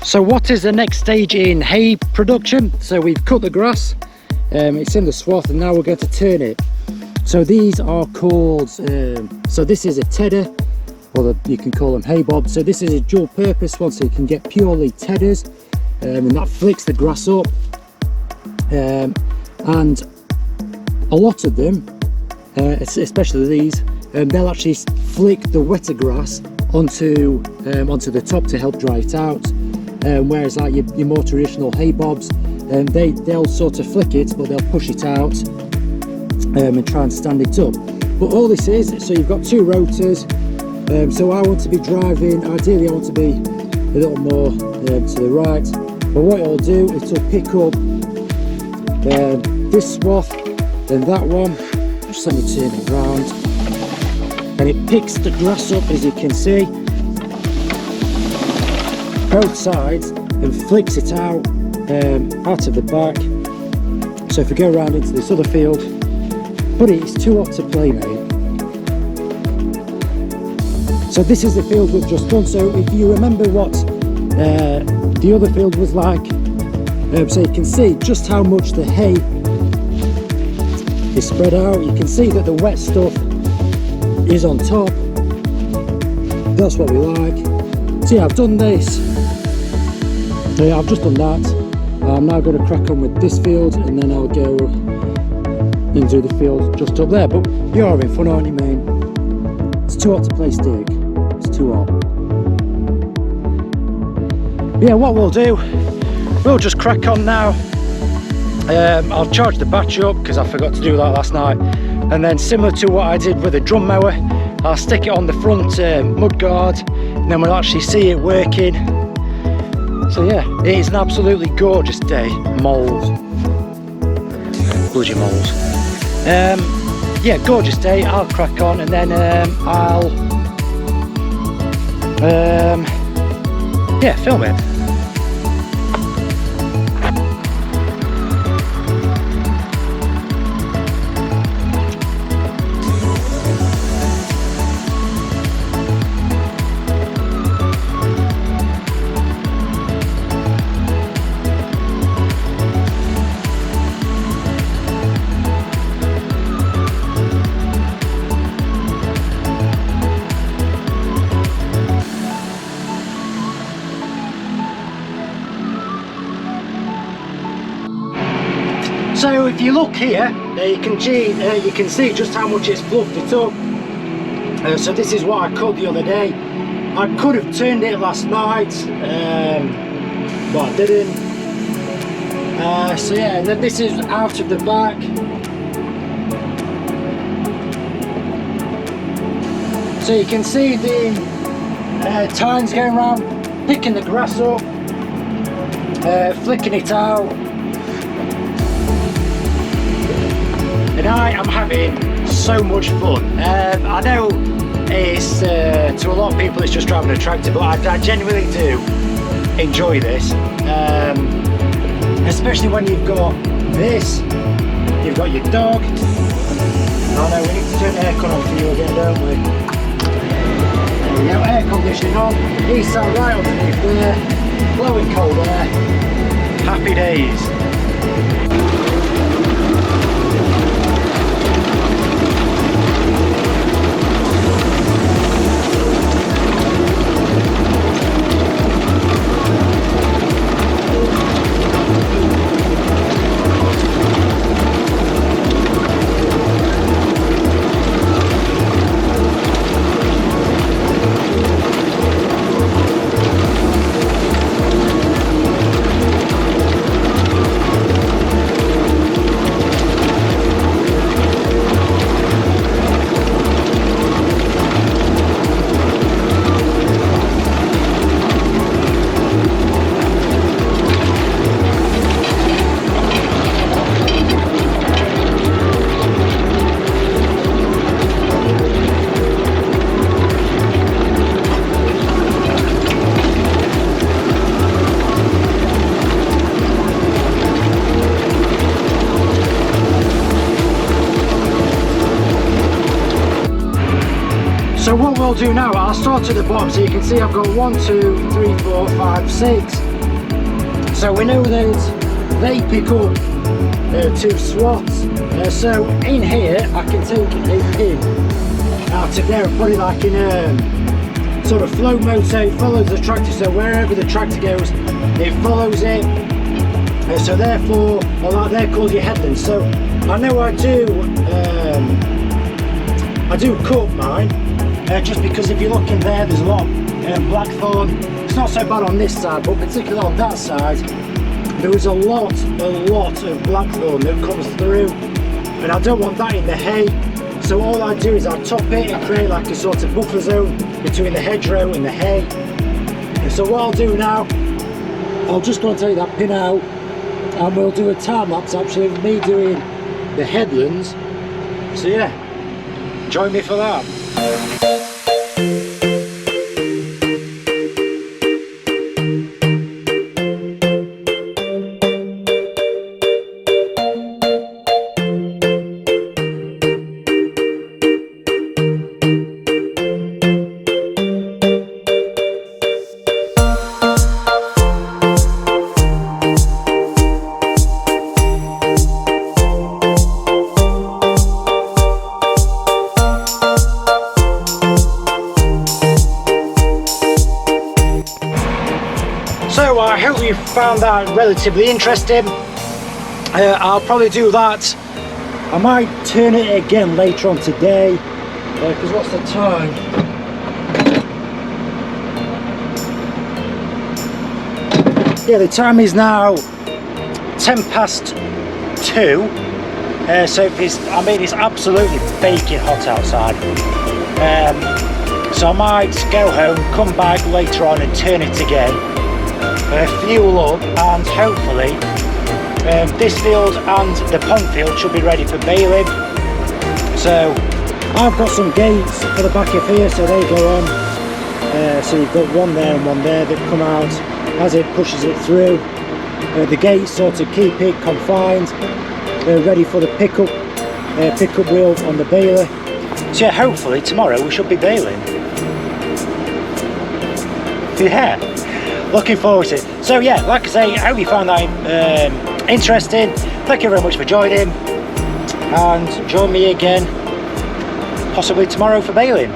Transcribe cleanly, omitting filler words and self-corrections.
So what is the next stage in hay production? So we've cut the grass, it's in the swath, and now we're going to turn it. So these are called, so this is a tedder, or you can call them hay bobs. So this is a dual purpose one, so you can get purely tedders, and that flicks the grass up. And a lot of them, especially these, they'll actually flick the wetter grass onto the top to help dry it out. Whereas like your more traditional hay bobs, they'll sort of flick it, but they'll push it out and try and stand it up. But all this is, so you've got two rotors. So I want to be driving, ideally I want to be a little more to the right. But what it'll do, it'll pick up this swath and that one. Just let me turn it round. And it picks the grass up, as you can see, both sides, and flicks it out of the back. So if we go around into this other field, but it's too hot to play, mate. So this is the field we've just done. So if you remember what the other field was like, so you can see just how much the hay is spread out. You can see that the wet stuff is on top. That's what we like. So yeah, I've done this. Yeah, I've just done that. I'm now going to crack on with this field, and then I'll go into the field just up there. But you're having fun, aren't you, mate? It's too hot to play stick. It's too hot. Yeah, what we'll do, we'll just crack on now. I'll charge the batch up because I forgot to do that last night, and then similar to what I did with the drum mower, I'll stick it on the front mud guard, and then we'll actually see it working. So yeah, it is an absolutely gorgeous day. Moles, bloody moles. Yeah, gorgeous day. I'll crack on, and then I'll yeah, film it. So if you look here, you can see just how much it's fluffed it up. So this is what I cut the other day. I could have turned it last night, but I didn't. So yeah, and then this is out of the back. So you can see the tines going around, picking the grass up, flicking it out. And I am having so much fun. I know it's to a lot of people it's just driving a tractor, but I genuinely do enjoy this, especially when you've got this, you've got your dog. Oh no, we need to turn the aircon on for you again, don't we? There we go, air conditioning on. He's sat right underneath there, blowing cold air. Happy days. I'll do now, I'll start at the bottom so you can see I've got 1, 2, 3, 4, 5, 6. So we know that they pick up 2 swaths. So in here I can take a pin out of there and put it like in a sort of flow mode, so it follows the tractor, so wherever the tractor goes it follows it. So therefore, well, they're called your headlands. So I know I do cut mine, just because if you look in there, there's a lot of blackthorn. It's not so bad on this side, but particularly on that side, there is a lot of blackthorn that comes through, and I don't want that in the hay. So all I do is I top it and create like a sort of buffer zone between the hedgerow and the hay. And so what I'll do now, I'll just go and take that pin out, and we'll do a time lapse actually of me doing the headlands. So yeah, join me for that. So I hope you found that relatively interesting. I'll probably do that. I might turn it again later on today, because what's the time? Yeah, the time is now 10 past 2. So it's absolutely baking hot outside. So I might go home, come back later on and turn it again. Fuel up, and hopefully this field and the pond field should be ready for baling. So I've got some gates for the back of here, so they go on. So you've got one there and one there that come out as it pushes it through. The gates sort of keep it confined, ready for the pickup wheel on the baler. So yeah, hopefully tomorrow we should be baling. Yeah, looking forward to it. So yeah, like I say, I hope you found that interesting. Thank you very much for joining, and join me again possibly tomorrow for baling.